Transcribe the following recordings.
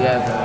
Iya.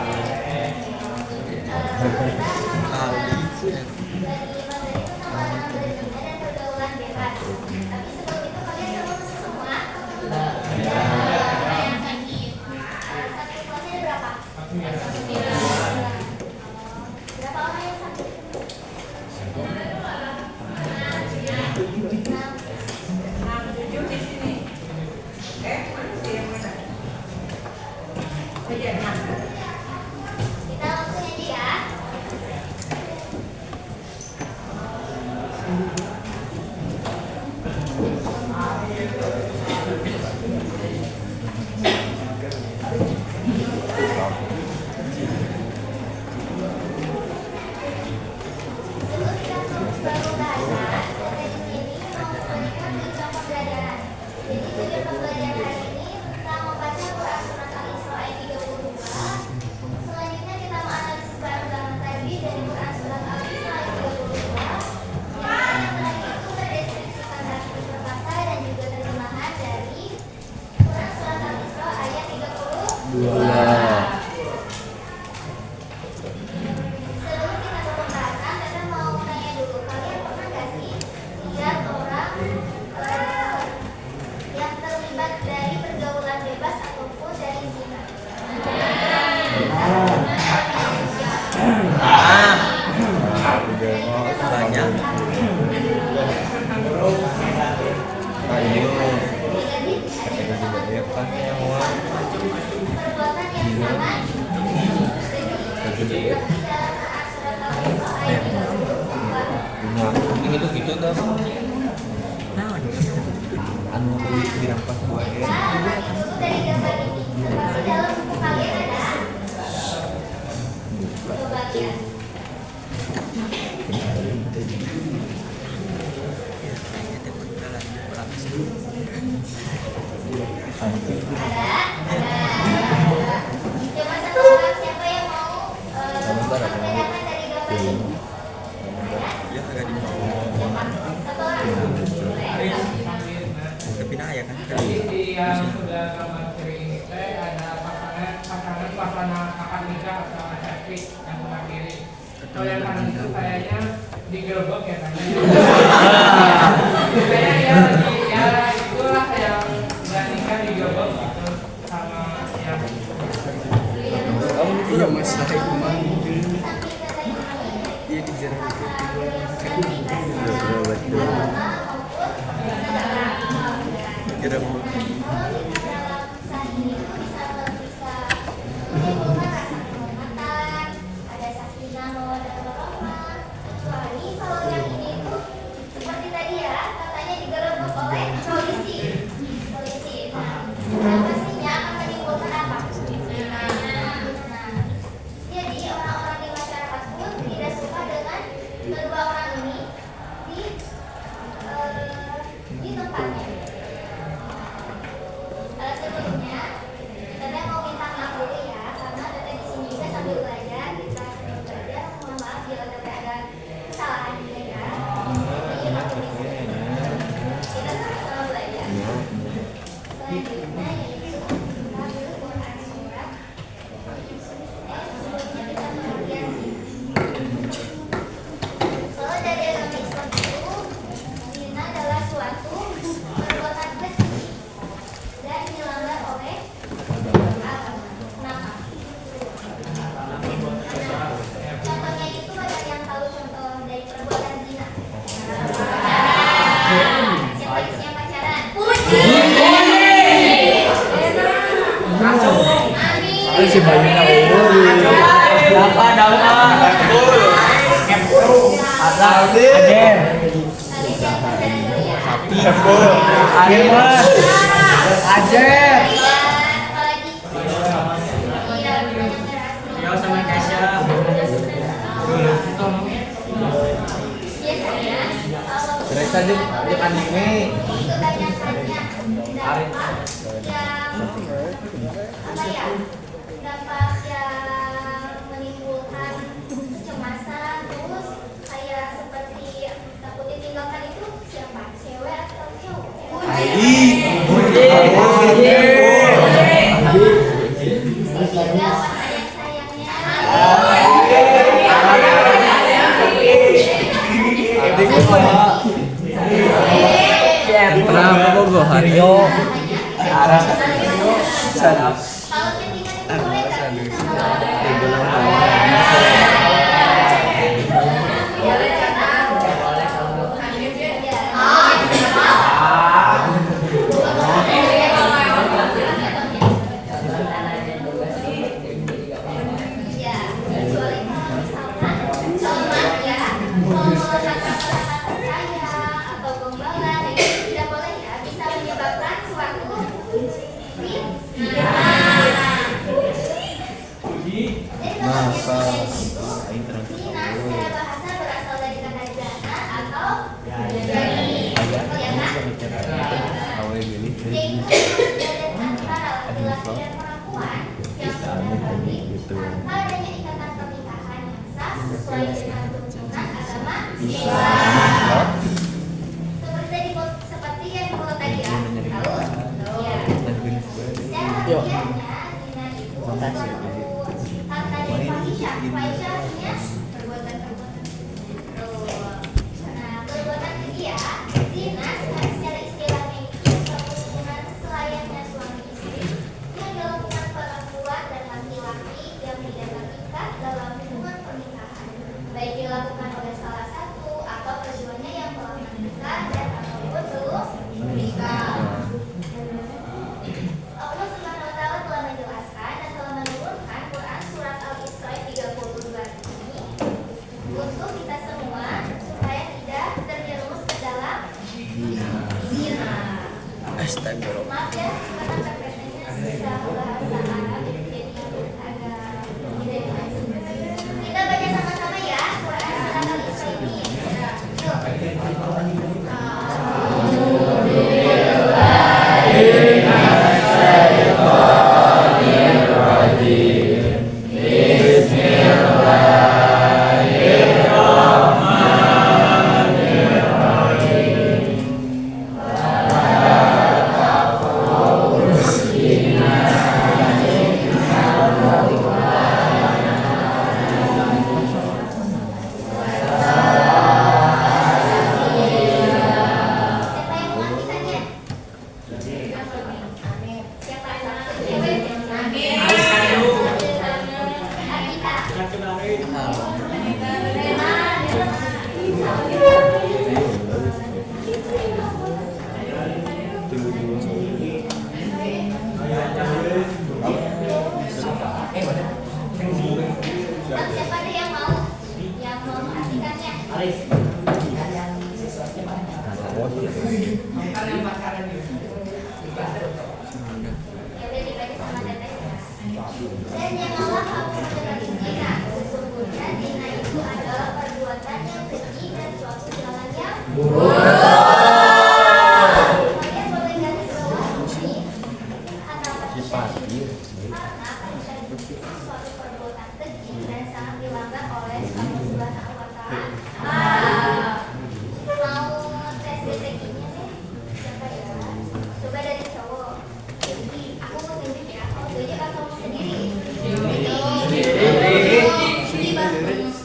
Gitu tuh. Anu dirampas buaya. Yang sudah gambar kering teh ada pasangan akad nikah atau akad yang sebelah kiri. Kalau yang kanan itu kayaknya digerebek ya kayaknya. Kayaknya ya itulah yang udah nikah digerebek gitu sama yang. Kamu itu udah masalah itu mah. Iya dijarang Kira mau si bayinya siapa daungan? Aden. Ajer. Yo sama Kesha. Terus tadi di anime. Dampak yang menimbulkan kecemasan, terus kayak seperti takut ditinggalkan itu siapa? Cewek atau cowok? Sehingga warna yang Rio. Arah. Kalau chattingan itu boleh nggak? Boleh bahasa berasal dari kata jana atau jadi. Yaitu perbedaan antara laki-laki dan perempuan yang terjadi tanpa adanya ikatan pernikahan yang sah sesuai dengan tuntunan agama Islam. Seperti yang dulu tadi ya, tahu? Ya. Secara harfiahnya zina itu suatu hal tadi fahisyah. Fahisyah artinya perbuatan-perbuatan. Nah, perbuatan keji ya, zina secara istilahnya itu suatu hubungan selayaknya suami istri yang dilakukan perempuan dan laki-laki yang tidak terikat dalam hubungan pernikahan, baik dilakukan oleh salah satu atau keduanya yang telah menikah dan ataupun belum menikah. Allah Subhanahu wa taala telah menjelaskan dan telah menurunkan Quran surat Al-Isra 32 ini untuk kita semua supaya tidak terjerumus ke dalam zina. Astagfirullah. Maaf ya, karena terkadangnya susah bahasa Arab jadi agak tidak jelas. Kita baca sama-sama ya Quran surat Al-Isra ini. Siapa yang mengartikannya? Siapa yang mengartikannya? Siapa deh yang mau mengartikannya? Ya udah dibaca sama teteh ya. Dan yang Allah hapus dari zina, sesungguhnya zina itu adalah perbuatan yang keji dan suatu jalan yang buruk. Makanya boleh garis bawah ini kata fahisyah. Karena fahisyah itu suatu perbuatan keji dan sangat dilanggar oleh Allah Subhanahu wa taala. Mau tes deteksinya nih? Siapa ya? Coba dari cowok. Aku mau tunjuk ya. Oh, tunjuk atau mau sendiri? Sendiri bagus.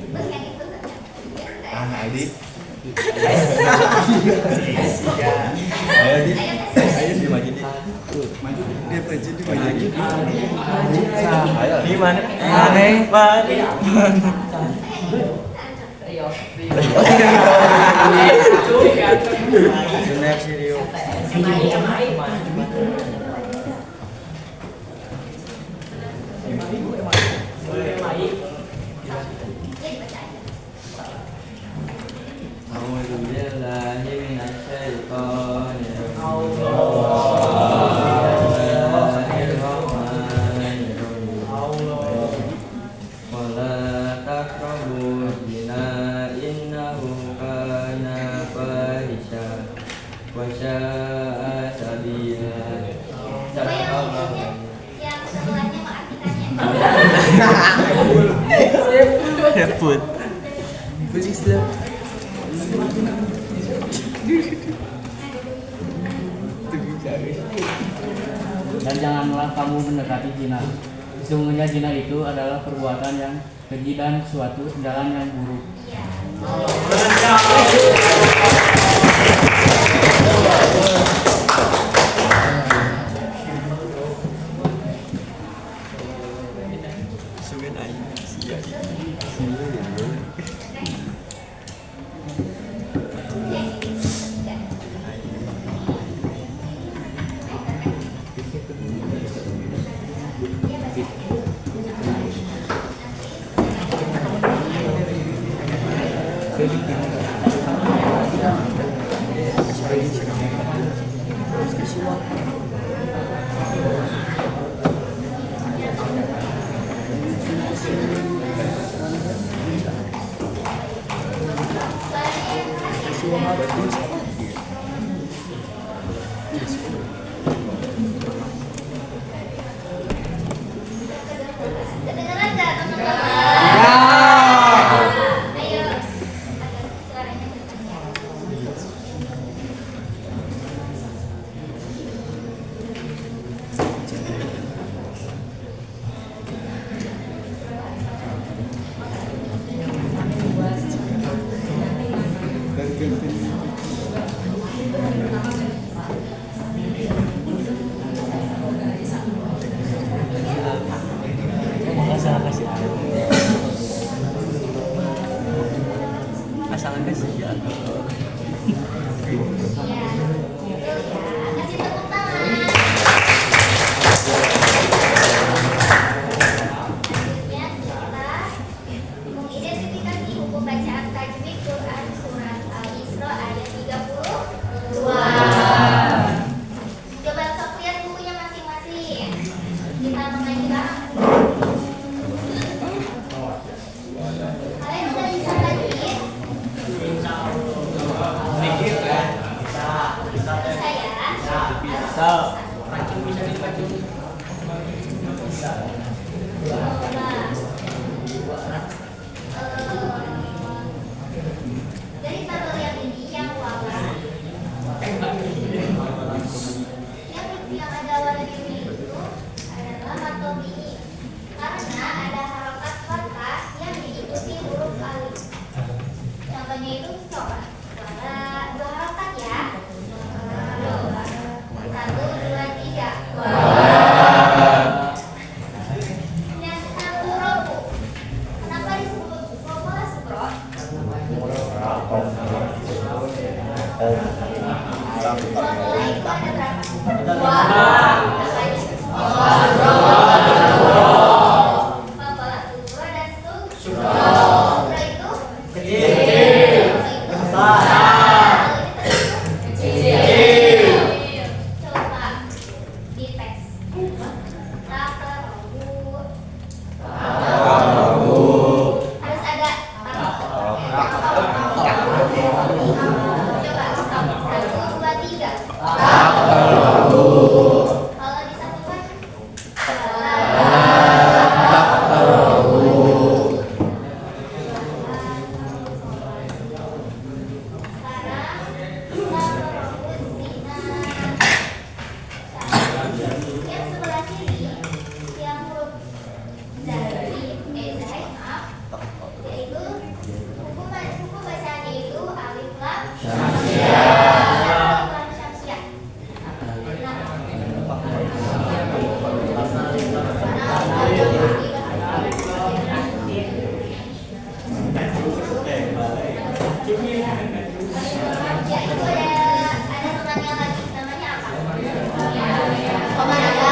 Terus yang itu Adi. Ayo di. Ayo di maju di. Maju. Dia maju di maju. Ayo. Di mana? Aneh. Benar sih Rio. Coba yang berikutnya, yang sebelahnya mengartikannya. Heput. Islam. Dan janganlah kamu mendekati zina. Sesungguhnya zina itu adalah perbuatan yang keji dan suatu jalan yang buruk. Ya. Sugan aing sia. Kedengeran nggak teman-teman? Ayo, agak suaranya kencang ya. Asalkan kasih ya. Iya, betul ya. Kasih tepuk tangan. Selanjutnya kita mengidentifikasi buku bacaan tajwid Quran surat Al-Isra ayat 32. Coba sok lihat bukunya masing-masing. Kita mengaji bareng. Kalian udah bisa tajwid? Bisa ya? Bisa. Dari tabel yang ini yang warna yang ada warna biru itu adalah matobi karena ada harokat fathah yang diikuti huruf alif. Contohnya itu coba dua harokat ya. Satu, dua, tiga. Dan satu robo. Kenapa disebut robo sukro? Robo itu ada berapa? Dua. Robo sukro dan sukro. Sukro itu kecil. Besar. Kecil. Coba dites. Takarobu. Harus ada coba satu, dua, tiga. Kalau disatukan yang sebelah kiri yang huruf yaitu buku bacaannya itu alif lam syamsiah. Ya itu ada temannya lagi namanya apa? Komaraga.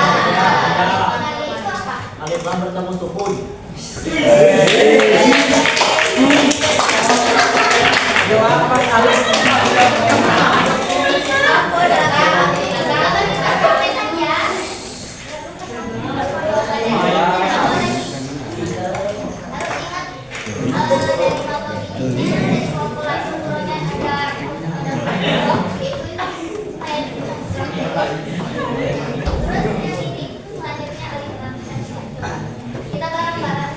Komaraga itu apa? Alif lam bertemu sukun. Kita bareng-bareng.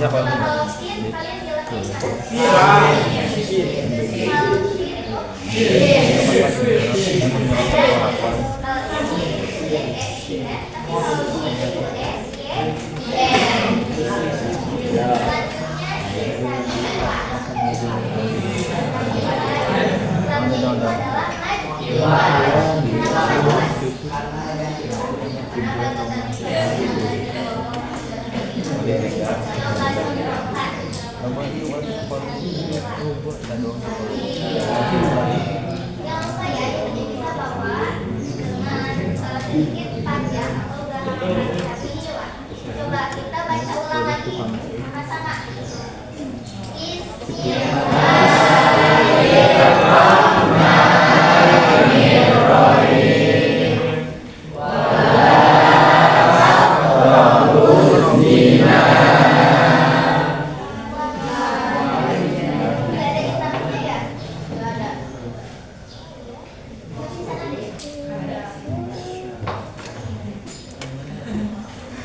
Siapa? Halsin, kalian bilangnya gimana? Sedikit panjang atau gampang tapi hilang. Coba kita baca ulang lagi sama-sama.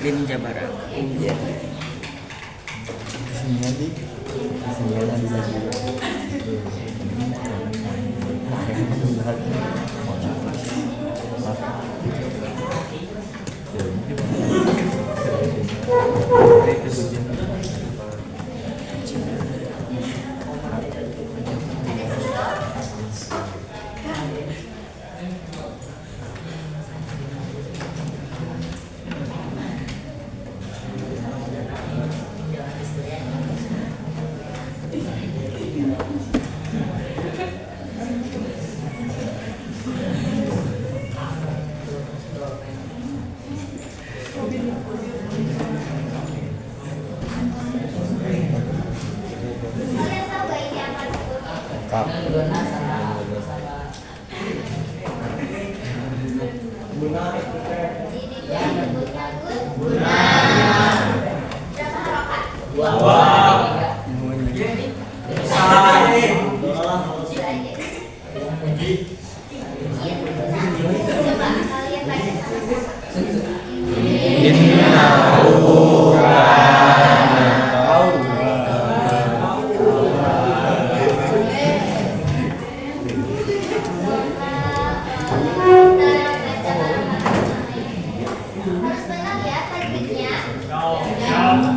Ninja Barat. Kalian tahu gak ini apa sebelumnya? Ini dia sebutnya guna. Berapa harokat? Coba kalian baca sama-sama. Harus benar ya tekniknya. Coba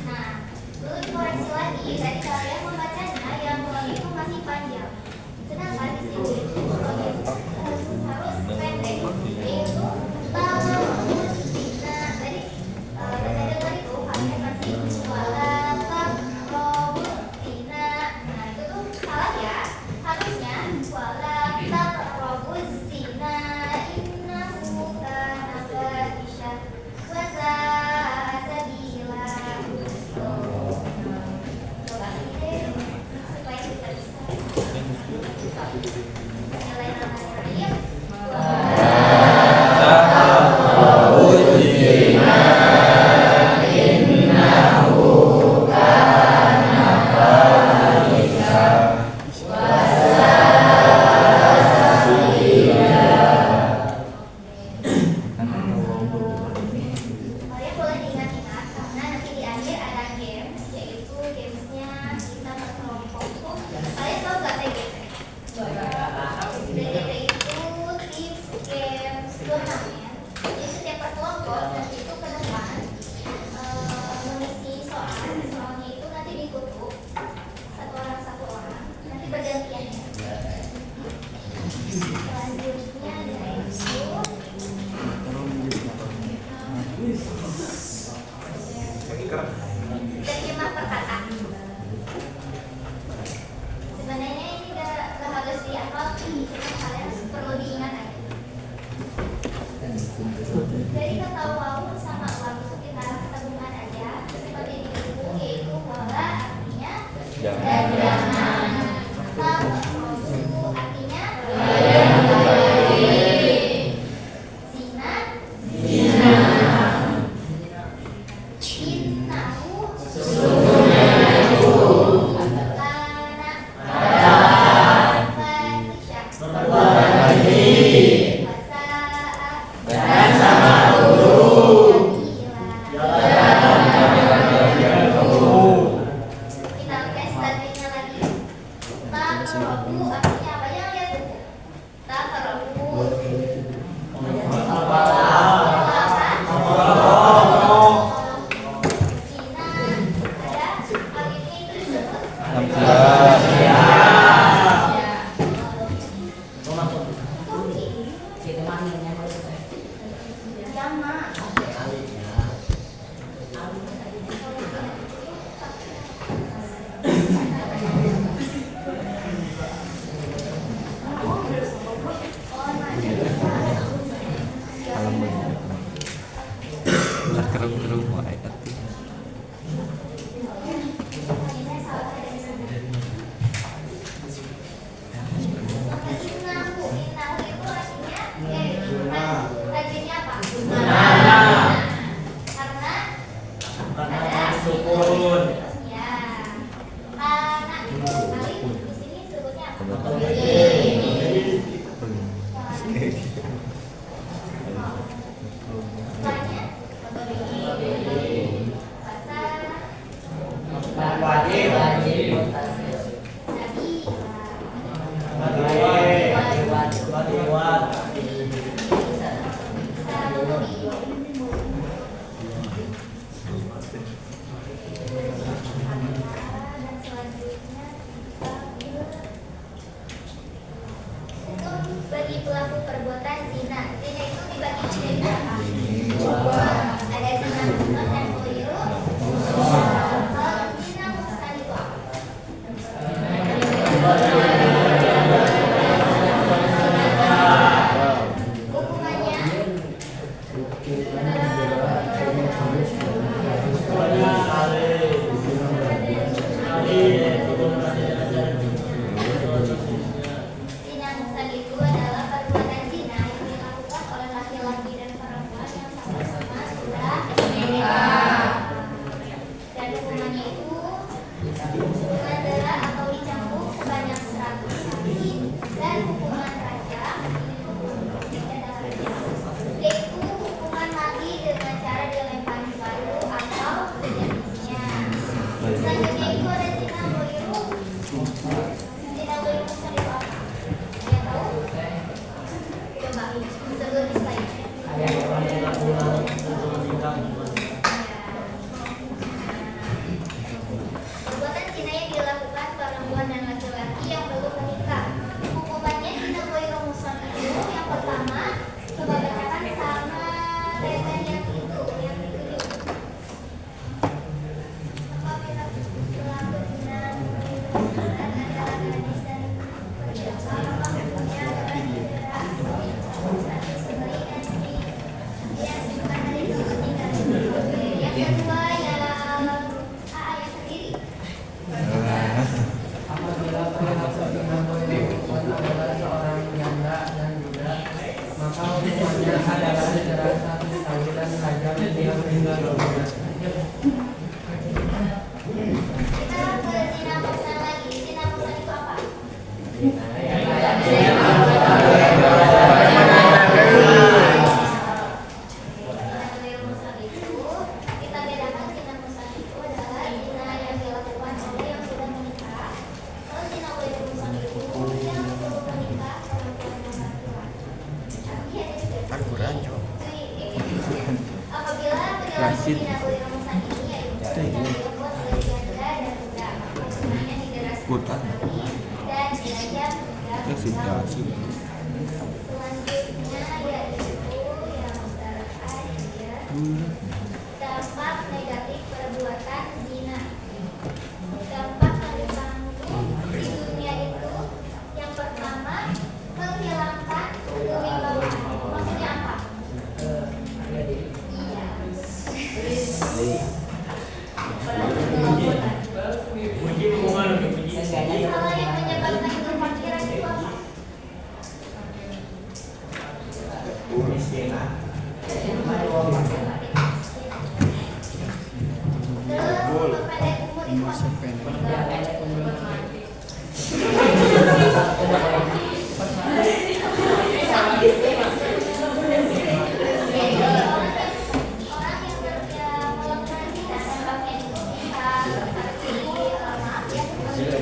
Nah, dulu dikoreksi lagi. Tadi kalian membacanya yang pulang itu masih panjang. Sedangkan di sini harus pendek. Yaitu tamusina. Tadi saya dengar itu pakai masih walatak robusina. Nah itu tuh salah ya. Harusnya walatak robusina innahu kana fahisha wa sa'a sabila. Coba Taqrabu artinya apa? Yang lihat buku. Taqrabu. Zina ada alifnya itu disebut jama. Kerung-kerung wae atuh. Innahu itu artinya rajinnya apa? Karena ada sukun. Ya. Karena alif di sini sebutnya apa? Tanya bagi pelaku perbuatan zina. Zina itu dibagi menjadi berapa? Dua. Ada zina muhsan dan keliru. Kalau zina muhsan itu apa? Hukumannya zina muhsan itu adalah perbuatan zina yang dilakukan oleh laki-laki dan perempuan yang sama-sama sudah menikah. Dan hukumannya itu hukuman dera atau dicambuk sebanyak 100 kali dan hukuman rajam yaitu hukuman mati dengan cara dilempari batu atau sejenisnya. Selanjutnya itu ada zina goiru. Zina goiru muhsan itu apa? Yang tahu? Coba sebut di slide. Perbuatan zina yang dilakukan perempuan dan laki-laki yang belum menikah. Hukumannya zina goiru muhsan itu yang pertama, coba bacakan sama Reza yang itu, yang ditulis. Apabila pelaku zina dan adalah gadis dan perempuan hukumnya adalah satu sebeli dan yang bukan dari kepentingan. Yang kedua ialah ayat sendiri. Apabila perilaku zina goiru adalah seorang janda dan budak, maka hukumannya adalah jerat 100 kali dan rajam dia meninggal dunia. Kita ke zina muhsan lagi. Zina muhsan itu apa? Zina goiru muhsan itu kita bedakan. Zina muhsan itu adalah zina yang dilakukan oleh yang sudah menikah. Kalau zina goiru muhsan itu yang belum menikah perempuan dan laki-laki. Artinya itu apabila perilaku zina goiru muhsan ini yaitu yang dilakukan oleh janda dan budak, maka hukumannya didera 100 kali dan dirajam hingga tahun. Selanjutnya yaitu yang terakhir, dampak negatif perbuatan zina. Dampak dari pelaku di dunia itu yang pertama menghilangkan kewibawaan. Maksudnya apa? Iya. Hal yang menyebabkan kefakiran itu apa? Terus pendek umur itu apa? Orang yang melakukan zina dampaknya itu bisa seperti maaf ya, seperti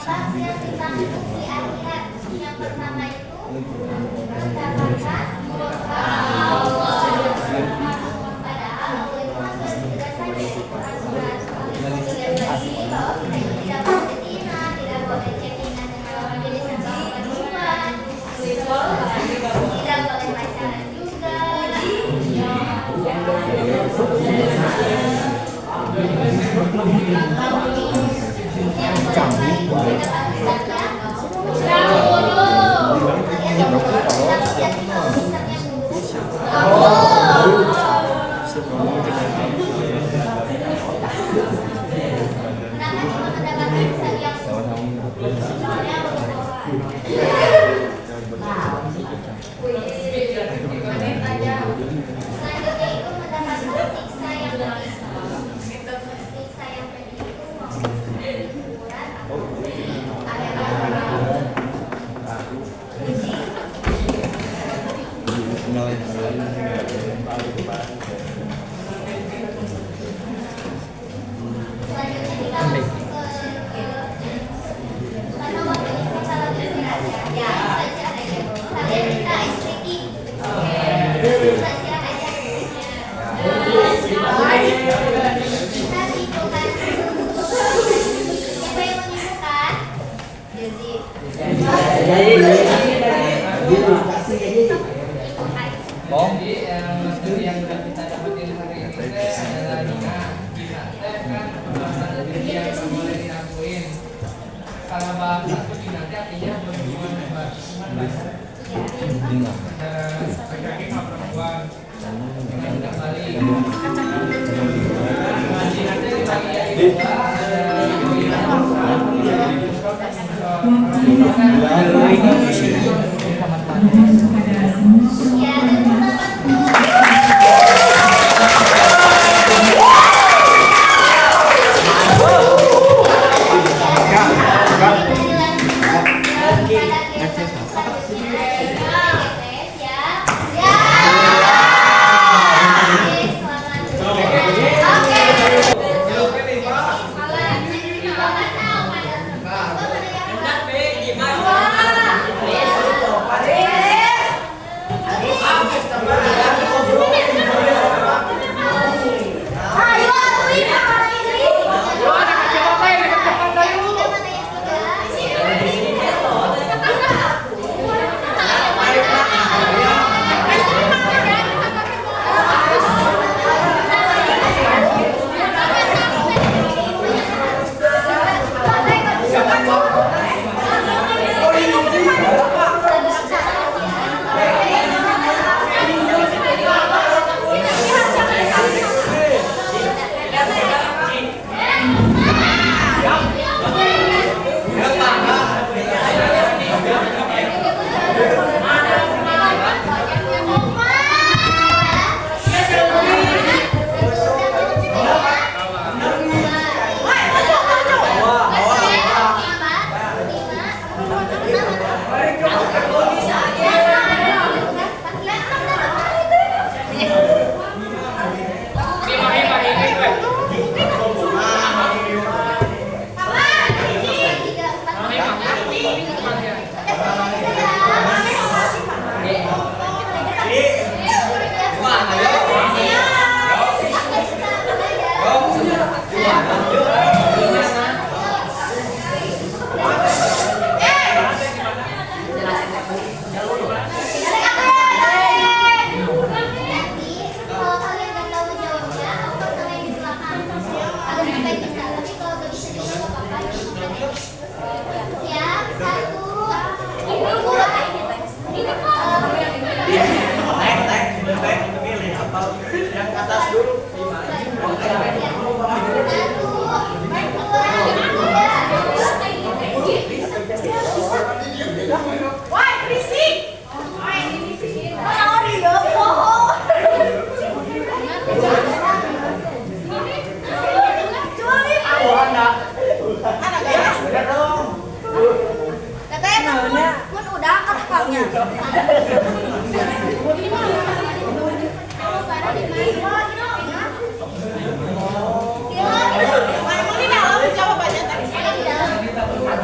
tampil tentang bukti akhirat. Yang pertama itu mengatakan padahal Allah itu sudah dijelaskan di surat bahwa tidak boleh berzina, tidak boleh chattingan dengan lawan jenis atau perempuan, tidak boleh pacaran juga. Selanjutnya itu mendapatkan siksa yang pedih. Siksa yang pedih itu maksudnya hiburan atau selanjutnya kita masuk ke karena waktu ini kita lagi istirahat ya. Istirahat aja. Kalian minta ice cream. Istirahat aja. Kita simpulkan. Siapa yang menyimpulkan? Jadi. Jadi studi yang sudah kita dapetin hari ini adalah kita kan pembahasan dari yang boleh dilakuin. Kalau bahasa itu dinasti artinya berhubungan bebas. Laki-laki sama perempuan. Yang kembali. Dinasti dibagi jadi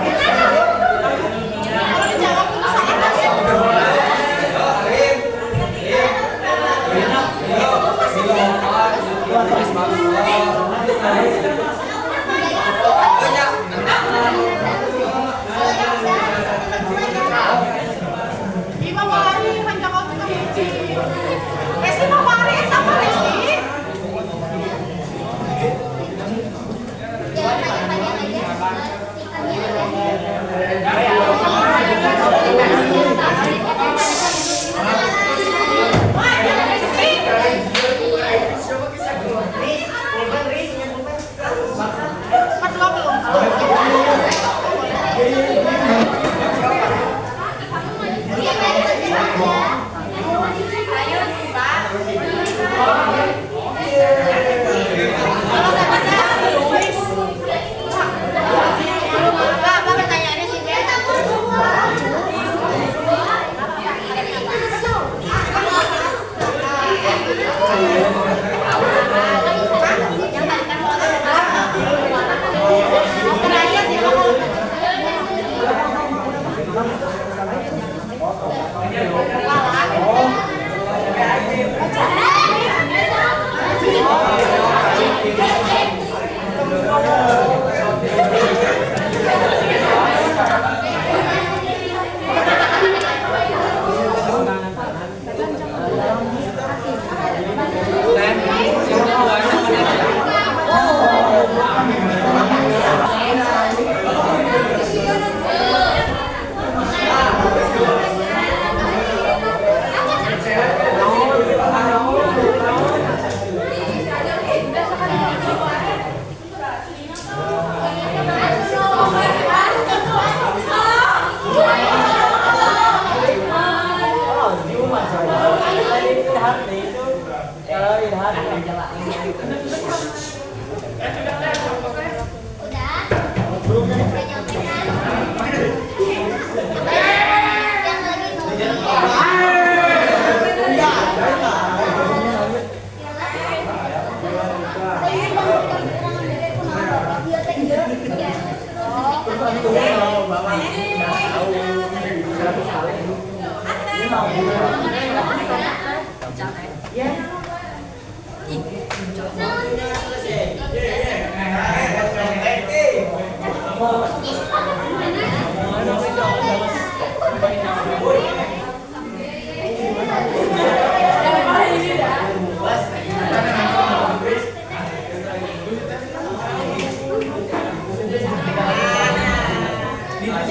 Gila,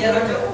Iya,